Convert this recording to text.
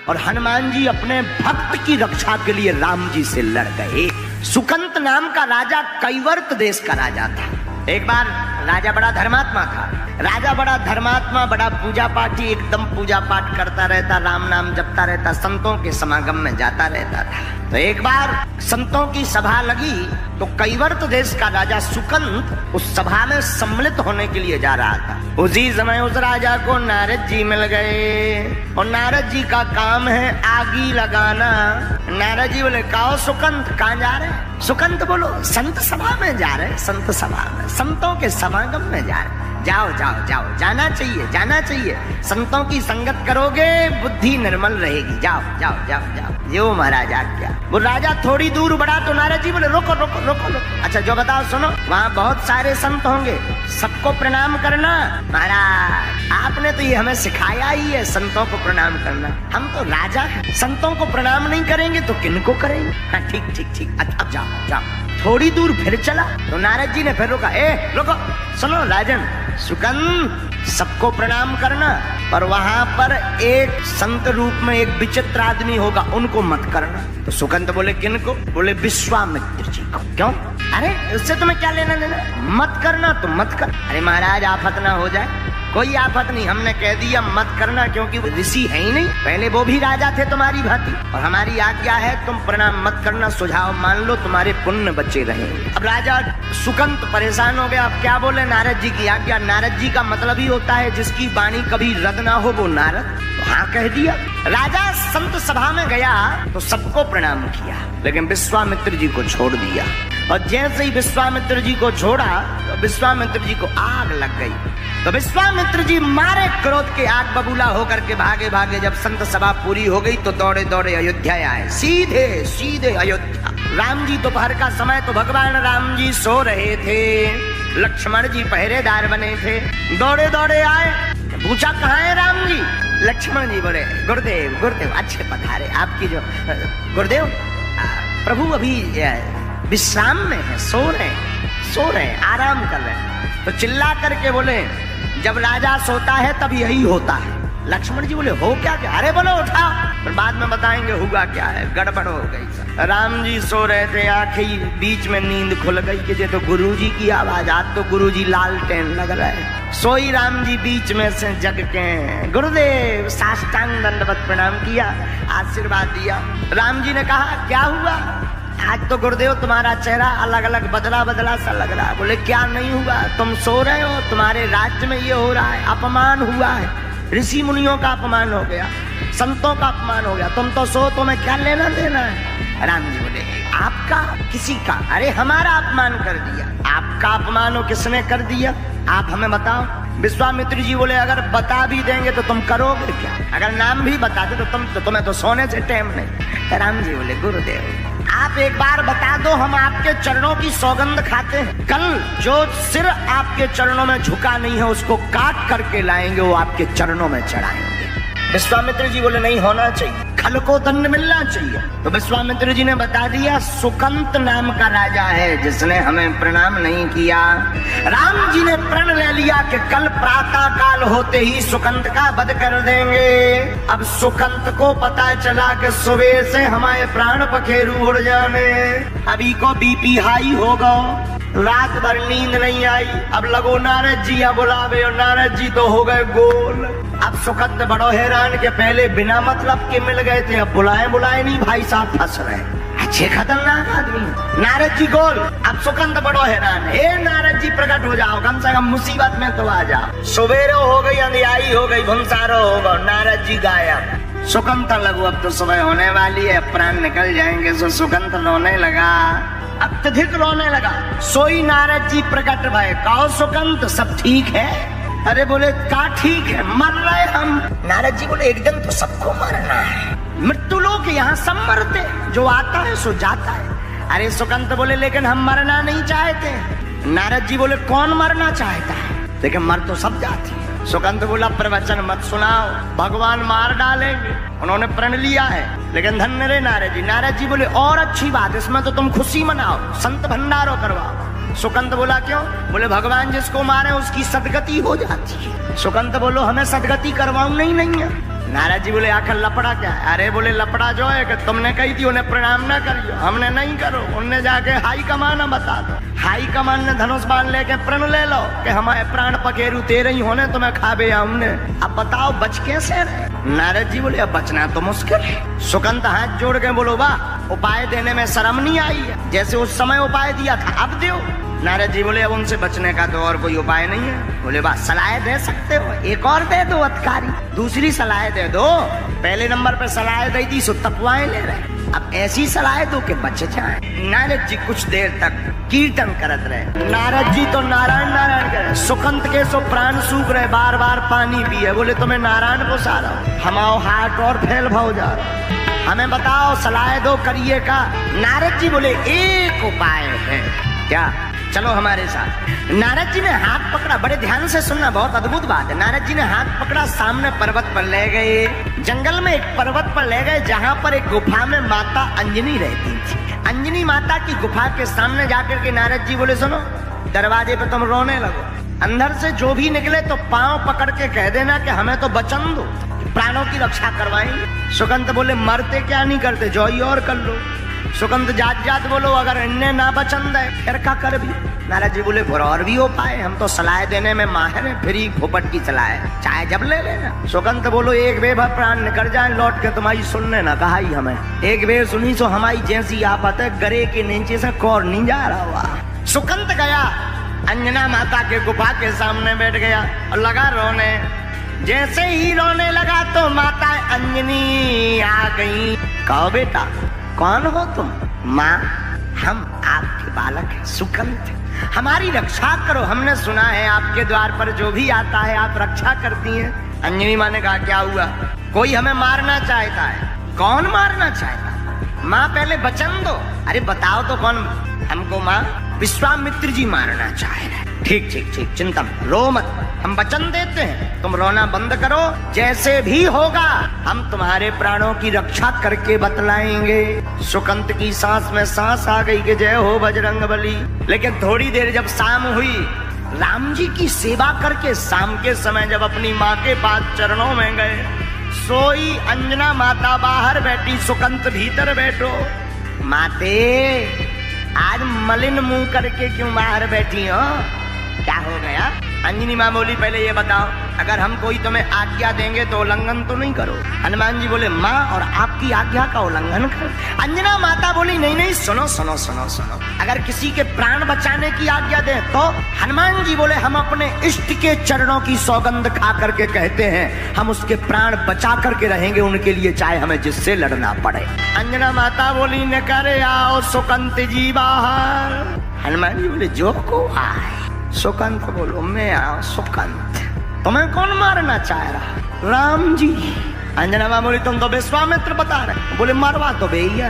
और हनुमान जी अपने भक्त की रक्षा के लिए राम जी से लड़ गए। सुकंत नाम का राजा कैवर्त देश का राजा था। एक बार राजा बड़ा धर्मात्मा था। राजा बड़ा धर्मात्मा, बड़ा पूजा पाठी, एकदम पूजा पाठ करता रहता, राम नाम जपता रहता, संतों के समागम में जाता रहता था। तो एक बार संतों की सभा लगी तो कैवर्त देश का राजा सुकंत उस सभा में सम्मिलित होने के लिए जा रहा था। उसी समय उस राजा को नारद जी मिल गए और नारद जी का काम है आगी लगाना। नारद जी बोले, कहो सुकंत कहाँ जा रहे? सुकंत बोलो, संत सभा में जा रहे, संत सभा में, संतों के समागम में जा रहे। जाओ जाओ जाओ, जाना चाहिए, जाना चाहिए। संतों की संगत करोगे बुद्धि निर्मल रहेगी। जाओ जाओ जाओ जाओ। यो महाराज आज्ञा। वो राजा थोड़ी दूर बढ़ा तो नारद जी बोले, रोको रोको रोको रोको। अच्छा जो बताओ सुनो, वहाँ बहुत सारे संत होंगे, सबको प्रणाम करना। महाराज आपने तो ये हमें सिखाया ही है, संतों को प्रणाम करना। हम तो राजा हैं, संतों को प्रणाम नहीं करेंगे तो किनको करेंगे? हाँ ठीक ठीक ठीक, अब जाओ जाओ। थोड़ी दूर फिर चला तो नारद जी ने फिर रोका, ए रुको, सुनो राजन, सुकंत सबको प्रणाम करना, पर वहां पर एक संत रूप में एक विचित्र आदमी होगा, उनको मत करना। तो सुकंत बोले, किनको? बोले विश्वामित्र जी को। क्यों? अरे उससे तुम्हें क्या लेना देना? मत करना तो मत कर। अरे महाराज आफत ना हो जाए। कोई आफत नहीं, हमने कह दिया मत करना क्योंकि वो ऋषि है ही नहीं, पहले वो भी राजा थे तुम्हारी भांति, और हमारी आज्ञा है तुम प्रणाम मत करना, सुझाव मान लो, तुम्हारे पुण्य बचे रहेंगे। अब राजा सुकंत परेशान हो गया, अब क्या बोले? नारद जी की आज्ञा। नारद जी का मतलब ही होता है जिसकी वाणी कभी रद्द ना हो वो नारद। तो हाँ कह दिया। राजा संत सभा में गया तो सबको प्रणाम किया, लेकिन विश्वामित्र जी को छोड़ दिया। और जैसे ही विश्वामित्र जी को छोड़ा तो विश्वामित्र जी को आग लग गई। तो विश्वामित्र जी मारे क्रोध के आग बबूला होकर के भागे भागे, जब संत सभा पूरी हो गई तो दौड़े दौड़े अयोध्या आए, सीधे सीधे अयोध्या। राम जी दोपहर का समय, तो भगवान राम जी सो रहे थे, लक्ष्मण जी पहरेदार बने थे, दौड़े दौड़े आए, पूछा कहाँ है राम जी? लक्ष्मण जी बोले, गुरुदेव गुरुदेव अच्छे पधारे, आपकी जो गुरुदेव प्रभु अभी विश्राम में है, सो रहे हैं, आराम कर रहे हैं। तो चिल्ला करके बोले, जब राजा सोता है तब यही होता है। लक्ष्मण जी बोले, हो क्या? अरे बोलो उठा, फिर बाद में बताएंगे हुआ क्या है, गड़बड़ हो गई। राम जी सो रहे थे, आंखें बीच में नींद खुल गई कि ये तो गुरु जी की आवाज, आज तो गुरु जी लालटेन लग रहे। सोई राम जी बीच में से जग के, गुरुदेव साष्टांग दंडवत प्रणाम किया, आशीर्वाद दिया। राम जी ने कहा, क्या हुआ? आज तो गुरुदेव तुम्हारा चेहरा अलग अलग बदला बदला सा लग रहा है। बोले, क्या नहीं हुआ? तुम सो रहे हो, तुम्हारे राज्य में ये हो रहा है, अपमान हुआ है, ऋषि मुनियों का अपमान हो गया, संतों का अपमान हो गया, तुम तो सो, तुम्हें क्या लेना देना है? राम जी बोले, आपका किसी का? अरे हमारा अपमान कर दिया। आपका अपमान हो, किसने कर दिया? आप हमें बताओ। विश्वामित्र जी बोले, अगर बता भी देंगे तो तुम करोगे क्या? अगर नाम भी बताते तो तुम्हें तो सोने से टाइम नहीं। राम जी बोले, गुरुदेव आप एक बार बता दो, हम आपके चरणों की सौगंध खाते हैं। कल जो सिर आपके चरणों में झुका नहीं है उसको काट करके लाएंगे, वो आपके चरणों में चढ़ाएंगे। विश्वामित्र जी बोले, नहीं होना चाहिए, खल को दंड मिलना चाहिए। तो विश्वामित्र जी ने बता दिया, सुकंत नाम का राजा है जिसने हमें प्रणाम नहीं किया। राम जी ने प्रण ले लिया कि कल प्रातः काल होते ही सुकंत का वध कर देंगे। अब सुकंत को पता चला कि सुबह से हमारे प्राण पखेरु उड़ जाने, अभी को बीपी हाई होगा, रात भर नींद नहीं आई। अब लगो नारद जी या बुलावे, और नारद जी तो हो गए गोल। अब सुकंत बड़ो हैरान के पहले बिना मतलब के मिल गए थे, अब बुलाए नहीं, भाई साहब फंस रहे, अच्छे खतरनाक आदमी। नारद जी गोल, अब सुकंत बड़ो हैरान, हे नारद जी प्रकट हो जाओ, कम से कम मुसीबत में तो आ जाओ। सवेरे हो गई, अंधियाई हो गई, भंसारो हो गए, नारद जी गायब। सुकंत लगो, अब तो सुबह होने वाली है, प्राण निकल जाएंगे। सो सुकंत रोने लगा, अत्यधिक रोने लगा। सोई नारद जी प्रकट भय, कहो सुकंत सब ठीक है? अरे बोले, का ठीक है, मर रहे हम। नारद जी बोले, एक दिन तो सबको मरना है, मृत्यु लोग यहाँ सब मरते, जो आता है सो जाता है। अरे सुकंत बोले, लेकिन हम मरना नहीं चाहते। नारद जी बोले, कौन मरना चाहता है? लेकिन मर तो सब जाती है। सुकंत बोला, प्रवचन मत सुनाओ, भगवान मार डालेंगे। उन्होंने प्रण लिया है, लेकिन धन्य रे नारद जी। नारद जी बोले, और अच्छी बात, इसमें तो तुम खुशी मनाओ, संत भंडारो करवाओ। सुकंत बोला, क्यों? बोले, भगवान जिसको मारे उसकी सदगति हो जाती है। सुकंत बोलो, हमें सदगति करवाऊं नहीं है। नारद जी बोले आखिर लपड़ा क्या है? अरे बोले लपड़ा जो है कि तुमने कही थी उन्हें प्रणाम ना करियो, हमने नहीं करो। उनने जाके हाई कमान बता दो। हाई कमान ने धनुष बाण लेके प्रण ले लो कि हमारे प्राण पकेरु तेरे ही होने तुम्हें खाबे हमने। अब बताओ बच कैसे रहे? नारद जी बोले अब बचना तो मुश्किल है। सुकंत हाथ जोड़ के बोलो वाह, उपाय देने में शर्म नहीं आई है, जैसे उस समय उपाय दिया था अब दो। नारद जी बोले अब उनसे बचने का तो और कोई उपाय नहीं है। बोले वाह, सलाह दे सकते हो, एक और दे दो अधिकारी, दूसरी सलाह दे दो। पहले नंबर पे सलाह दी थी सो तपवाएं ले रहे, अब ऐसी सलाह दो कि बच जाए। नारद जी कुछ देर तक कीर्तन करत रहे। नारद जी तो नारायण नारायण करे, सुकंत के सो प्राण सूख रहे, बार बार पानी पिए। बोले तुम्हें नारायण को सारा हमाओ हार्ट और फेल भाव जा रहा, हमें बताओ सलाह दो करिए का। नारद जी बोले एक उपाय है। क्या? चलो हमारे साथ। नारद जी ने हाथ पकड़ा, बड़े ध्यान से सुनना, बहुत अद्भुत बात है। नारद जी ने हाथ पकड़ा, सामने पर्वत पर ले गए, जंगल में एक पर्वत पर ले गए जहां पर एक गुफा में माता अंजनी रहती थी। अंजनी माता की गुफा के सामने जाकर के नारद जी बोले सुनो, दरवाजे पे तुम रोने लगो, अंदर से जो भी निकले तो पांव पकड़ के कह देना कि हमें तो वचन दो, प्राणों की रक्षा करवाएंगे। सुकंत बोले मरते क्या नहीं करते, जो ही और कर लो। सुकंत जात जात बोलो अगर इन्हें ना पसंद है फिर क्या कर भी। नारद जी बोले और भी हो पाए, हम तो सलाह देने में माहिर हैं, फ्री फोपट की सलाह है, चाहे जब ले लेना। सुकंत बोलो एक बेभर प्राण निकल जाए लौट के तुम्हारी सुनने ना कहा ही हमें, एक बेर सुनी सो हमारी जैसी आफत है, गरे के नीचे से कौर नहीं जा रहा हुआ। सुकंत गया अंजना माता के गुफा के सामने बैठ गया और लगा रोने। जैसे ही रोने लगा तो माता अंजनी आ गई। कहो बेटा कौन हो तुम? माँ हम आपके बालक हैं सुकंत, हमारी रक्षा करो, हमने सुना है आपके द्वार पर जो भी आता है आप रक्षा करती हैं। अंजनी माँ ने कहा क्या हुआ? कोई हमें मारना चाहता है। कौन मारना चाहता? माँ पहले वचन दो। अरे बताओ तो कौन? हमको माँ विश्वामित्र जी मारना चाह रहे। ठीक ठीक ठीक, चिंता मत, रो मत, हम वचन देते हैं, तुम रोना बंद करो, जैसे भी होगा हम तुम्हारे प्राणों की रक्षा करके बतलाएंगे। सुकंत की सांस में सांस आ गई कि जय हो बजरंगबली। लेकिन थोड़ी देर जब शाम हुई, राम जी की सेवा करके शाम के समय जब अपनी माँ के पास चरणों में गए, सोई अंजना माता बाहर बैठी, सुकंत भीतर बैठो। माते आज मलिन मुंह करके क्यों बाहर बैठी हो? क्या हो गया? अंजनी माँ बोली पहले ये बताओ, अगर हम कोई तुम्हें आज्ञा देंगे तो उल्लंघन तो नहीं करो? हनुमान जी बोले माँ और आपकी आज्ञा का उल्लंघन कर। अंजना माता बोली नहीं नहीं सुनो सुनो सुनो सुनो, अगर किसी के प्राण बचाने की आज्ञा दे तो? हनुमान जी बोले हम अपने इष्ट के चरणों की सौगंध खा करके कहते हैं हम उसके प्राण बचा करके रहेंगे उनके लिए, चाहे हमें जिससे लड़ना पड़े। अंजना माता बोली न करे आओ सुकंत जी बाहर। हनुमान जी बोले जो को आए। सुकंत बोलो मैं आओ सुकंत, तुम्हें कौन मारना चाह रहा? राम जी। अंजना माँ बोली तुम तो विश्वामित्र बता रहे, बोले मरवा तो भैया